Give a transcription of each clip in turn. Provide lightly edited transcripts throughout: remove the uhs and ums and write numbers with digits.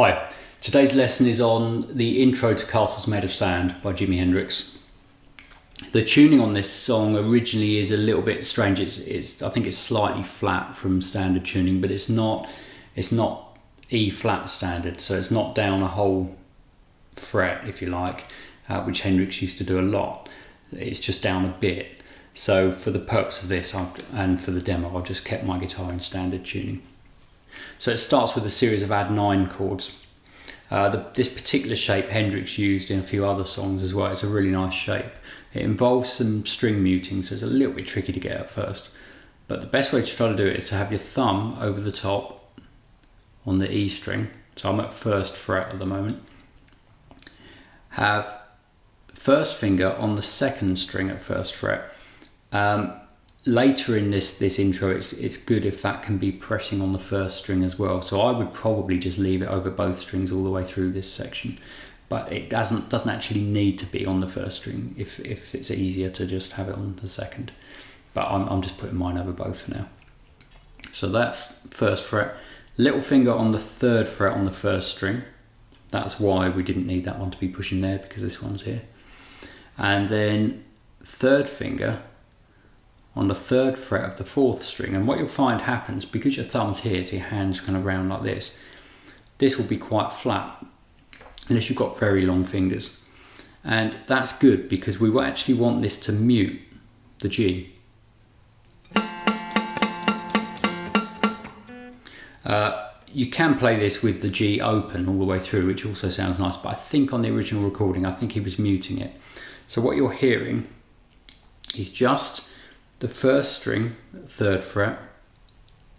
Hi, today's lesson is on the intro to Castles Made of Sand by Jimi Hendrix. The tuning on this song originally is a little bit strange. I think it's slightly flat from standard tuning, but it's not E flat standard, so it's not down a whole fret, if you like, which Hendrix used to do a lot. It's just down a bit. So for the purpose of this and for the demo, I've just kept my guitar in standard tuning. So it starts with a series of add 9 chords. This particular shape Hendrix used in a few other songs as well. It's a really nice shape. It involves some string muting, so it's a little bit tricky to get at first. But the best way to try to do it is to have your thumb over the top on the E string. So I'm at 1st fret at the moment. Have first finger on the 2nd string at 1st fret. Later in this intro, it's good if that can be pressing on the 1st string as well. So I would probably just leave it over both strings all the way through this section. But it doesn't actually need to be on the 1st string if it's easier to just have it on the 2nd. But I'm just putting mine over both for now. So that's 1st fret. Little finger on the 3rd fret on the 1st string. That's why we didn't need that one to be pushing there, because this one's here. And then 3rd finger on the 3rd fret of the 4th string. And what you'll find happens, because your thumb's here, so your hand's kind of round like this will be quite flat unless you've got very long fingers. And that's good because we actually want this to mute the G. You can play this with the G open all the way through, which also sounds nice, but I think on the original recording, I think he was muting it. So what you're hearing is just the 1st string at 3rd fret,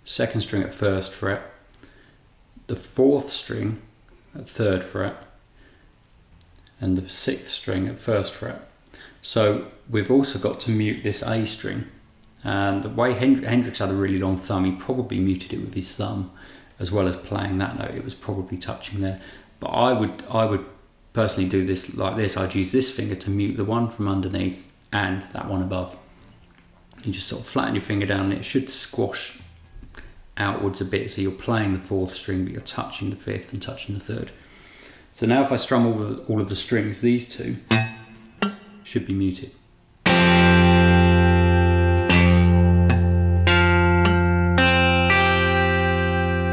2nd string at 1st fret, the 4th string at 3rd fret, and the 6th string at 1st fret. So we've also got to mute this A string. And the way Hendrix had a really long thumb, he probably muted it with his thumb as well as playing that note. It was probably touching there. But I would personally do this like this. I'd use this finger to mute the one from underneath and that one above. You just sort of flatten your finger down and it should squash outwards a bit, so you're playing the 4th string but you're touching the 5th and touching the 3rd. So now if I strum all of the strings, these two should be muted.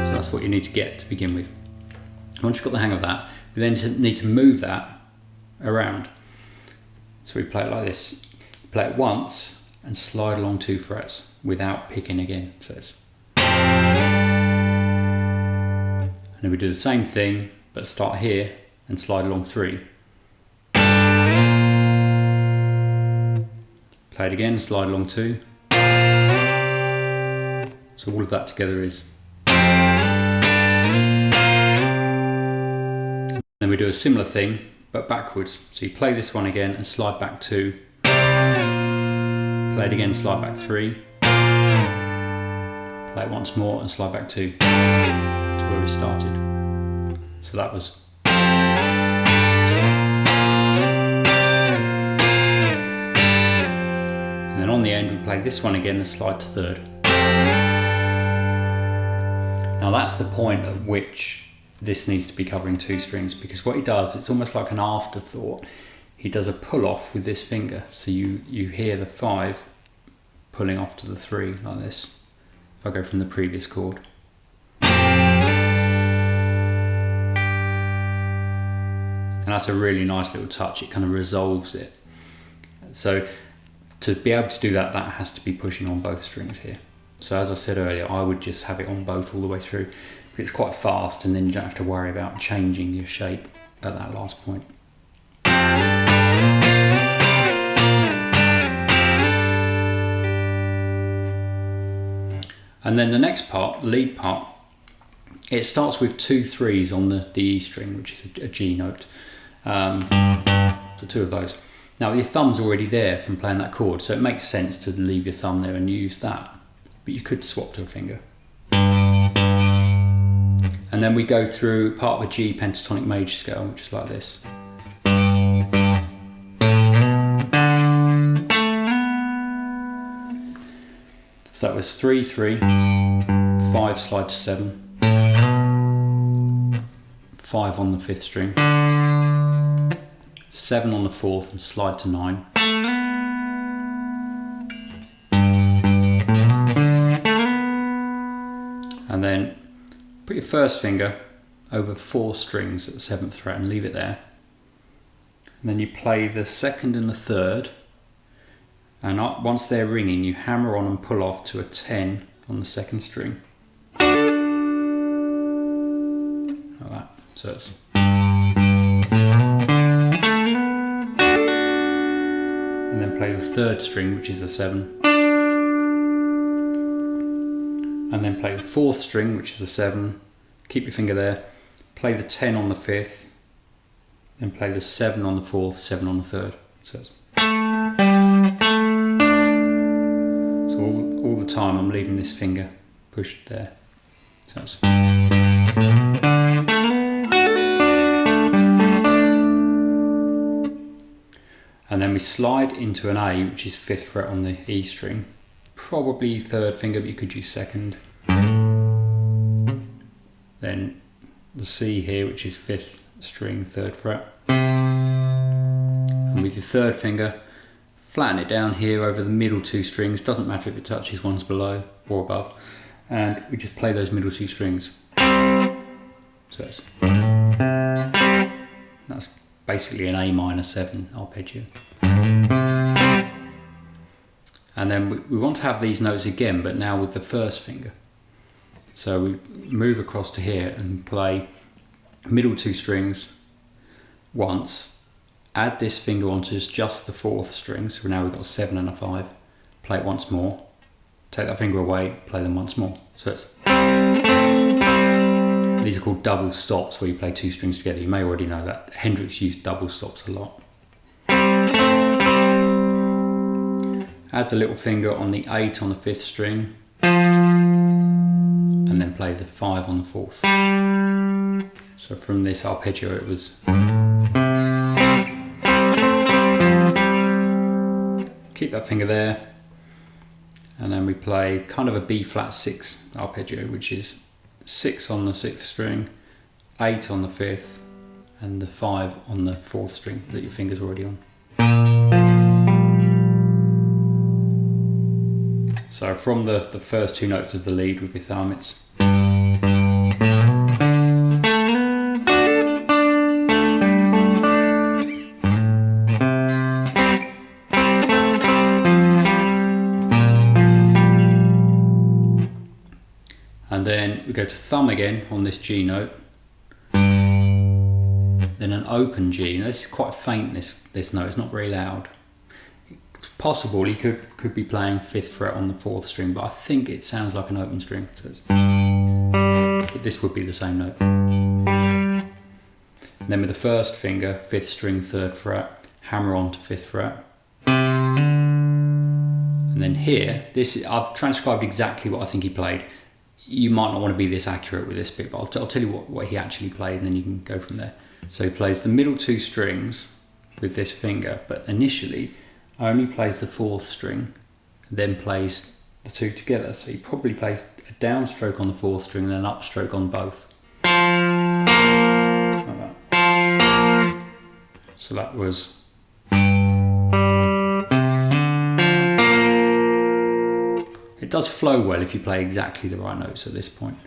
So that's what you need to get to begin with. Once you've got the hang of that, we then need to move that around. So we play it like this. Play it once and slide along 2 frets without picking again. So it's, and then we do the same thing, but start here and slide along 3. Play it again, slide along 2. So all of that together is. Then we do a similar thing, but backwards. So you play this one again and slide back 2. Play it again, slide back 3. Play it once more and slide back 2 to where we started. So that was. And then on the end we play this one again and slide to 3rd. Now that's the point at which this needs to be covering 2 strings, because what he does, it's almost like an afterthought. He does a pull off with this finger, so you hear the 5 pulling off to the 3 like this. If I go from the previous chord. And that's a really nice little touch, it kind of resolves it. So to be able to do that, that has to be pushing on both strings here. So as I said earlier, I would just have it on both all the way through. It's quite fast and then you don't have to worry about changing your shape at that last point. And then the next part, the lead part, it starts with 2 3s on the E string, which is a G note. So 2 of those. Now your thumb's already there from playing that chord, so it makes sense to leave your thumb there and use that. But you could swap to a finger. And then we go through part of a G pentatonic major scale, which is like this. So that was 3 3, 5 slide to 7, 5 on the 5th string, 7 on the 4th and slide to 9. And then put your first finger over 4 strings at the 7th fret and leave it there. And then you play the 2nd and the 3rd, and once they're ringing you hammer on and pull off to a 10 on the 2nd string. Like that. So it's and then play the 3rd string, which is a 7. And then play the 4th string, which is a 7. Keep your finger there. Play the 10 on the 5th. Then play the 7 on the 4th, 7 on the 3rd. So all the time I'm leaving this finger pushed there. So it's and then we slide into an A, which is 5th fret on the E string. Probably 3rd finger, but you could use 2nd. Then the C here, which is 5th string, 3rd fret. And with your 3rd finger, flatten it down here over the middle 2 strings. Doesn't matter if it touches ones below or above. And we just play those middle 2 strings. So that's basically an A minor 7 arpeggio. And then we want to have these notes again, but now with the first finger. So we move across to here and play middle 2 strings once, add this finger onto just the 4th string, so now we've got a 7 and a 5, play it once more, take that finger away, play them once more. So it's these are called double stops, where you play 2 strings together. You may already know that. Hendrix used double stops a lot. Add the little finger on the 8 on the 5th string, and then play the 5 on the 4th. So from this arpeggio it was. Keep that finger there, and then we play kind of a B flat 6 arpeggio, which is 6 on the 6th string, 8 on the 5th, and the 5 on the 4th string that your finger's already on. So from the first 2 notes of the lead with your thumb, it's and then we go to thumb again on this G note, then an open G. Now this is quite faint, this note, it's not very loud. It's possible he could be playing 5th fret on the 4th string, but I think it sounds like an open string. So but this would be the same note. And then with the first finger, 5th string, 3rd fret, hammer on to 5th fret. And then here, I've transcribed exactly what I think he played. You might not want to be this accurate with this bit, but I'll tell you what he actually played, and then you can go from there. So he plays the middle 2 strings with this finger, but initially only plays the 4th string, then plays the 2 together. So he probably plays a downstroke on the 4th string and an upstroke on both. Like that. So that was. It does flow well if you play exactly the right notes at this point.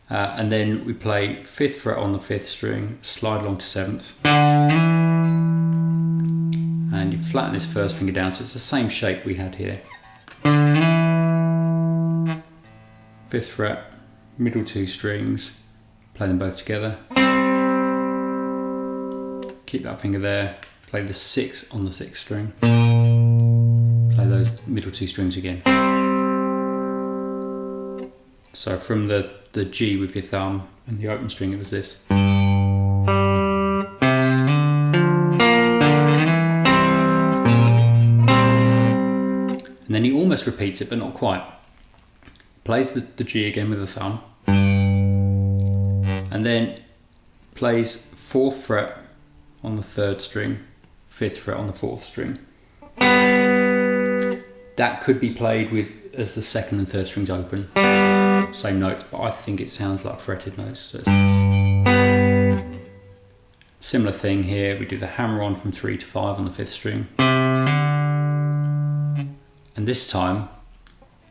And then we play 5th fret on the 5th string, slide along to 7th. And you flatten this first finger down, so it's the same shape we had here. 5th fret, middle 2 strings, play them both together. Keep that finger there, play the 6 on the 6th string. Play those middle 2 strings again. So from the G with your thumb and the open string, it was this. And then he almost repeats it, but not quite. Plays the G again with the thumb. And then plays 4th fret on the 3rd string, 5th fret on the 4th string. That could be played with as the 2nd and 3rd strings open. Same notes, but I think it sounds like fretted notes. So Similar thing here, we do the hammer on from 3 to 5 on the 5th string. And this time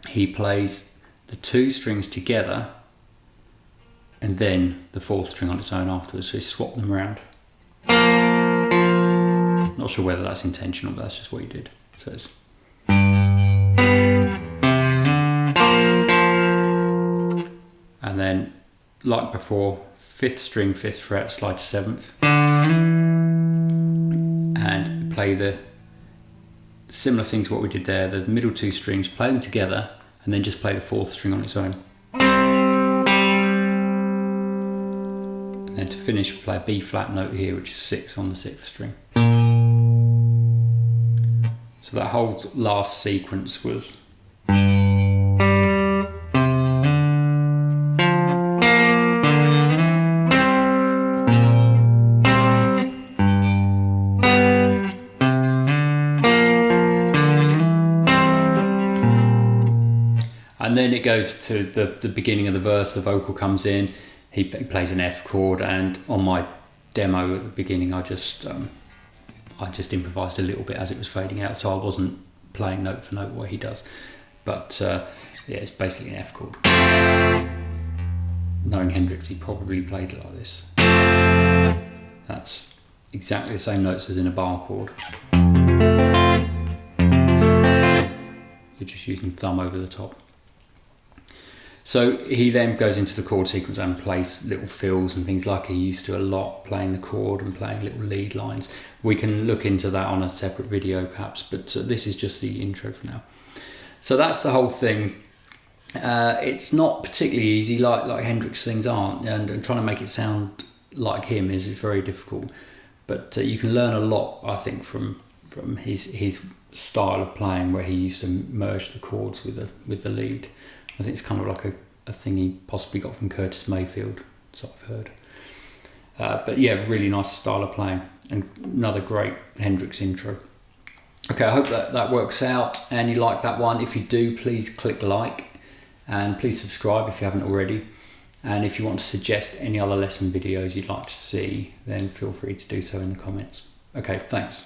he plays the 2 strings together and then the 4th string on its own afterwards, so he swapped them around. Not sure whether that's intentional, but that's just what he did. So it's and then, like before, 5th string, 5th fret, slide to 7th, and play the similar thing to what we did there, the middle 2 strings, play them together, and then just play the 4th string on its own. And then to finish, we play a B flat note here, which is 6 on the 6th string. So that whole last sequence was and then it goes to the beginning of the verse, the vocal comes in, he plays an F chord, and on my demo at the beginning I just improvised a little bit as it was fading out, so I wasn't playing note for note what he does. But yeah, it's basically an F chord. Knowing Hendrix, he probably played it like this. That's exactly the same notes as in a bar chord. You're just using thumb over the top. So he then goes into the chord sequence and plays little fills and things like he used to a lot, playing the chord and playing little lead lines. We can look into that on a separate video perhaps, but this is just the intro for now. So that's the whole thing. It's not particularly easy like Hendrix things aren't, and trying to make it sound like him is very difficult. But you can learn a lot, I think, from his style of playing, where he used to merge the chords with the lead. I think it's kind of like a thing he possibly got from Curtis Mayfield, so I've heard. But yeah, really nice style of playing, and another great Hendrix intro. Okay, I hope that works out and you like that one. If you do, please click like, and please subscribe if you haven't already. And if you want to suggest any other lesson videos you'd like to see, then feel free to do so in the comments. Okay, thanks.